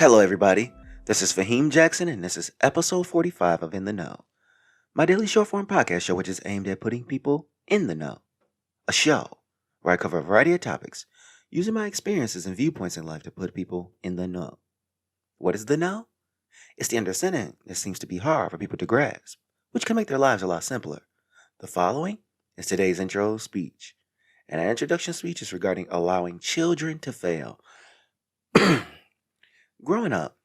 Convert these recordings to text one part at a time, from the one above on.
Hello, everybody. This is Faheem Jackson, and this is episode 45 of In the Know, my daily short form podcast show, which is aimed at putting people in the know. A show where I cover a variety of topics using my experiences and viewpoints in life to put people in the know. What is the know? It's the understanding that seems to be hard for people to grasp, which can make their lives a lot simpler. The following is today's intro speech, and our introduction speech is regarding allowing children to fail. Growing up,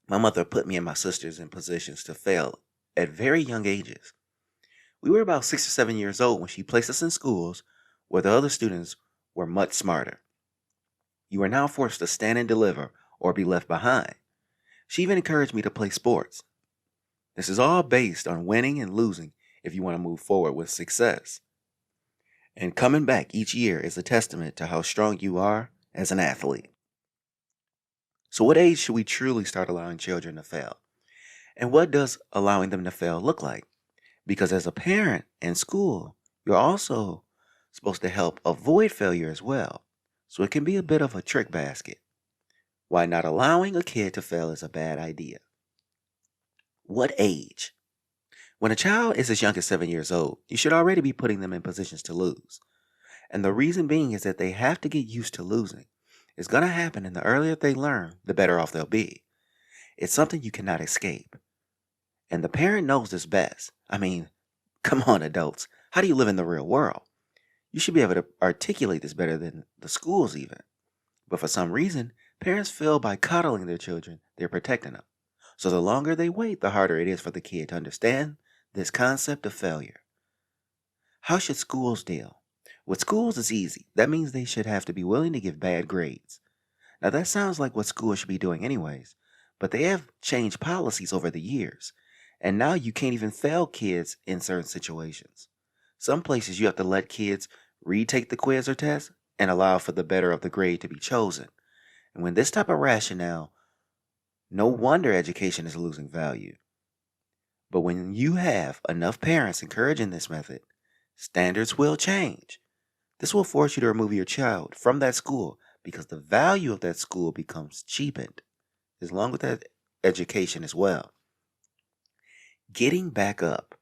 my mother put me and my sisters in positions to fail at very young ages. We were about 6 or 7 years old when she placed us in schools where the other students were much smarter. You are now forced to stand and deliver or be left behind. She even encouraged me to play sports. This is all based on winning and losing if you want to move forward with success. And coming back each year is a testament to how strong you are as an athlete. So what age should we truly start allowing children to fail? And what does allowing them to fail look like? Because as a parent in school, you're also supposed to help avoid failure as well. So it can be a bit of a trick basket. Why not allowing a kid to fail is a bad idea. What age? When a child is as young as 7 years old, you should already be putting them in positions to lose. And the reason being is that they have to get used to losing. It's going to happen, and the earlier they learn, the better off they'll be. It's something you cannot escape. And the parent knows this best. I mean, come on, adults. How do you live in the real world? You should be able to articulate this better than the schools even. But for some reason, parents feel by coddling their children, they're protecting them. So the longer they wait, the harder it is for the kid to understand this concept of failure. How should schools deal? With schools, it's easy. That means they should have to be willing to give bad grades. Now that sounds like what schools should be doing anyways, but they have changed policies over the years. And now you can't even fail kids in certain situations. Some places you have to let kids retake the quiz or test and allow for the better of the grade to be chosen. And when this type of rationale, no wonder education is losing value. But when you have enough parents encouraging this method, standards will change. This will force you to remove your child from that school because the value of that school becomes cheapened, along with that education as well. Getting back up.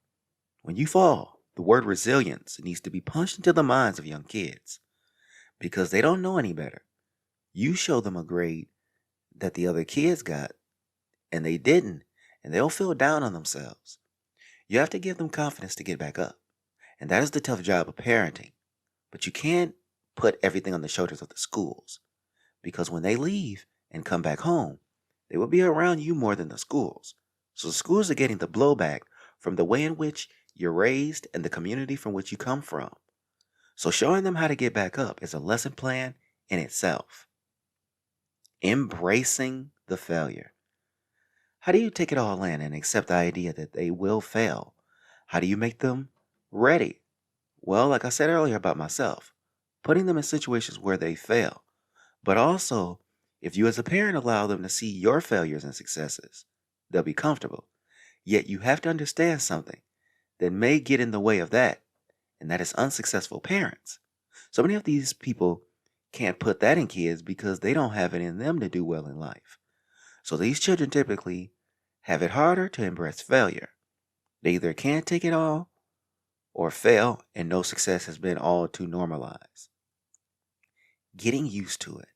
When you fall, the word resilience needs to be punched into the minds of young kids because they don't know any better. You show them a grade that the other kids got and they didn't, and they'll feel down on themselves. You have to give them confidence to get back up, and that is the tough job of parenting. But you can't put everything on the shoulders of the schools because when they leave and come back home, they will be around you more than the schools. So the schools are getting the blowback from the way in which you're raised and the community from which you come from. So showing them how to get back up is a lesson plan in itself. Embracing the failure. How do you take it all in and accept the idea that they will fail? How do you make them ready? Well, like I said earlier about myself, putting them in situations where they fail. But also, if you as a parent allow them to see your failures and successes, they'll be comfortable. Yet you have to understand something that may get in the way of that, and that is unsuccessful parents. So many of these people can't put that in kids because they don't have it in them to do well in life. So these children typically have it harder to embrace failure. They either can't take it all or fail and no success has been all too normalized. Getting used to it.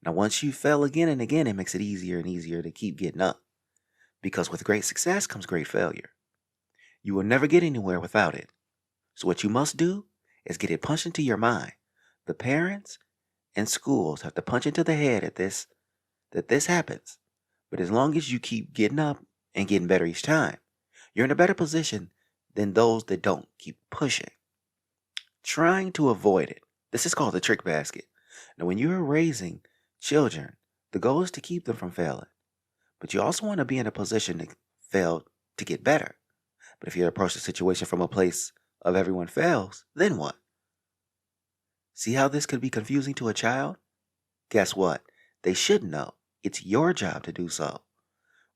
Now, once you fail again and again, it makes it easier and easier to keep getting up. Because with great success comes great failure. You will never get anywhere without it. So what you must do is get it punched into your mind. The parents and schools have to punch into the head that this happens. But as long as you keep getting up and getting better each time, you're in a better position than those that don't keep pushing. Trying to avoid it. This is called the trick basket. Now, when you're raising children, the goal is to keep them from failing. But you also want to be in a position to fail to get better. But if you approach the situation from a place of everyone fails, then what? See how this could be confusing to a child? Guess what? They should know. It's your job to do so.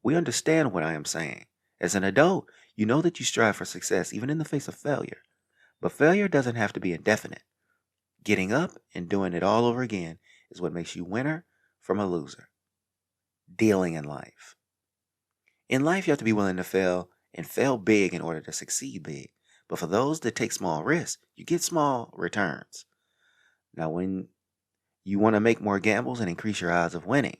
We understand what I am saying. As an adult, you know that you strive for success even in the face of failure. But failure doesn't have to be indefinite. Getting up and doing it all over again is what makes you winner from a loser. dealing in life. In life, you have to be willing to fail and fail big in order to succeed big. But for those that take small risks, you get small returns. Now, when you want to make more gambles and increase your odds of winning,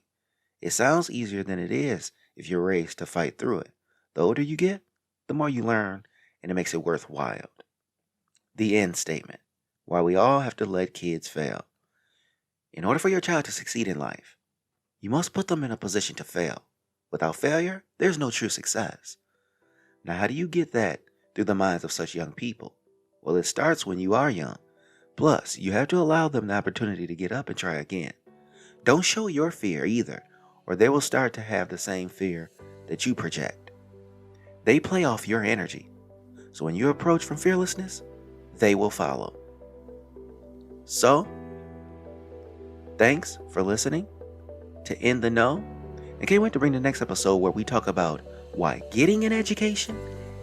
it sounds easier than it is if you're raised to fight through it. The older you get, the more you learn, and it makes it worthwhile. The end statement. Why we all have to let kids fail. In order for your child to succeed in life, you must put them in a position to fail. Without failure, there's no true success. Now, how do you get that through the minds of such young people? Well, it starts when you are young. Plus, you have to allow them the opportunity to get up and try again. Don't show your fear either, or they will start to have the same fear that you project. They play off your energy. So when you approach from fearlessness, they will follow. So, thanks for listening to In the Know. I can't wait to bring the next episode where we talk about why getting an education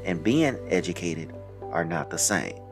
and being educated are not the same.